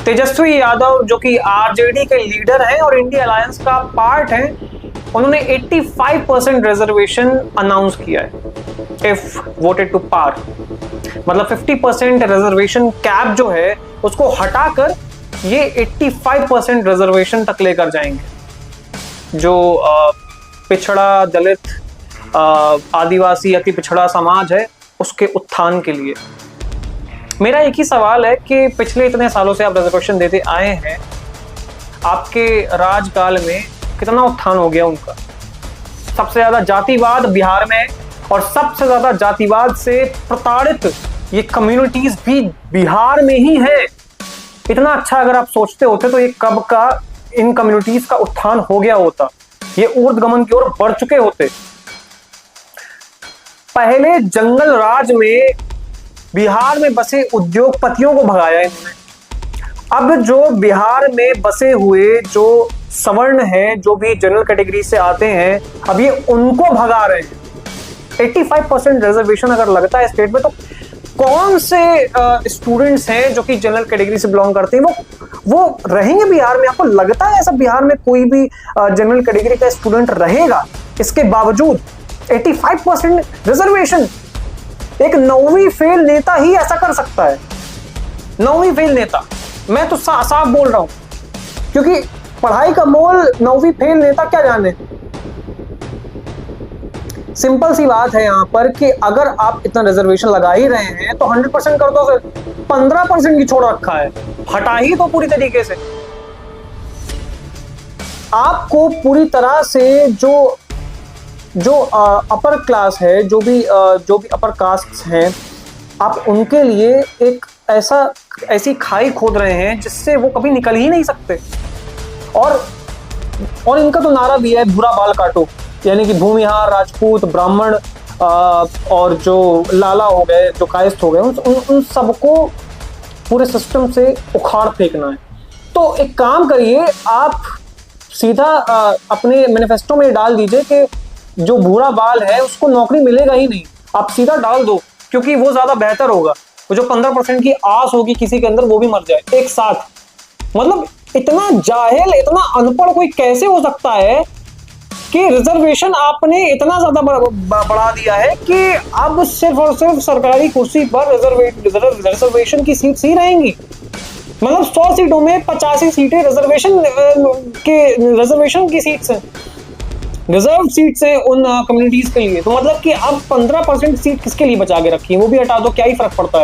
तेजस्वी यादव जो कि आरजेडी के लीडर हैं और इंडिया अलायंस का पार्ट हैं, उन्होंने 85% रिजर्वेशन अनाउंस किया है इफ वोटेड टू पार। मतलब 50% रिजर्वेशन कैप जो है उसको हटाकर ये 85% रिजर्वेशन तक लेकर जाएंगे। जो पिछड़ा, दलित, आदिवासी, अति पिछड़ा समाज है उसके उत्थान के लिए। मेरा एक ही सवाल है कि पिछले इतने सालों से आप रिजर्वेशन देते आए हैं, आपके राजकाल में कितना उत्थान हो गया उनका? सबसे ज्यादा जातिवाद बिहार में और सबसे ज्यादा जातिवाद से प्रताड़ित ये कम्युनिटीज भी बिहार में ही है। इतना अच्छा अगर आप सोचते होते तो ये कब का इन कम्युनिटीज का उत्थान हो गया होता, ये ऊर्ध्वगमन की ओर बढ़ चुके होते। पहले जंगल राज में बिहार में बसे उद्योगपतियों को भगाया इन्होंने। अब जो बिहार में बसे हुए जो सवर्ण हैं, जो भी जनरल कैटेगरी से आते हैं, अब ये उनको भगा रहे हैं। 85% रिजर्वेशन अगर लगता है स्टेट में, तो कौन से स्टूडेंट्स हैं जो कि जनरल कैटेगरी से बिलोंग करते हैं वो रहेंगे बिहार में? आपको लगता है ऐसा बिहार में कोई भी जनरल कैटेगरी का स्टूडेंट रहेगा? इसके बावजूद 85% रिजर्वेशन, एक 9वीं फेल नेता ही ऐसा कर सकता है। 9वीं फेल नेता, मैं तो साफ बोल रहा हूं, क्योंकि पढ़ाई का मोल 9वीं फेल नेता क्या जाने। सिंपल सी बात है यहां पर कि अगर आप इतना रिजर्वेशन लगा ही रहे हैं तो 100% कर दो। फिर 15% की छोड़ रखा है, हटा ही तो पूरी तरीके से। आपको पूरी तरह से जो अपर क्लास है, जो भी अपर कास्ट हैं, आप उनके लिए एक ऐसी खाई खोद रहे हैं जिससे वो कभी निकल ही नहीं सकते। और इनका तो नारा भी है, बुरा बाल काटो, यानी कि भूमिहार, राजपूत, ब्राह्मण और जो लाला हो गए, जो कायस्थ हो गए, उन सबको पूरे सिस्टम से उखाड़ फेंकना है। तो एक काम करिए, आप सीधा अपने मैनिफेस्टो में डाल दीजिए कि जो भूरा बाल है उसको नौकरी मिलेगा ही नहीं। आप सीधा डाल दो, क्योंकि वो ज्यादा बेहतर होगा। वो जो 15% की आस होगी किसी के अंदर, वो भी मर जाए एक साथ। मतलब इतना जाहिल, इतना अनपढ़ कोई कैसे हो सकता है कि रिजर्वेशन आपने इतना ज्यादा बढ़ा दिया है कि अब सिर्फ और सिर्फ सरकारी कुर्सी पर रिजर्वेशन की सीट्स ही रहेंगी। मतलब 100 सीटों में 85 सीटें रिजर्वेशन की सीट्स हैं, रिजर्व सीट्स हैं उन कम्युनिटीज के लिए। तो मतलब कि अब 15% सीट किसके लिए बचा के रखी है? वो भी हटा दो, क्या ही फर्क पड़ता है।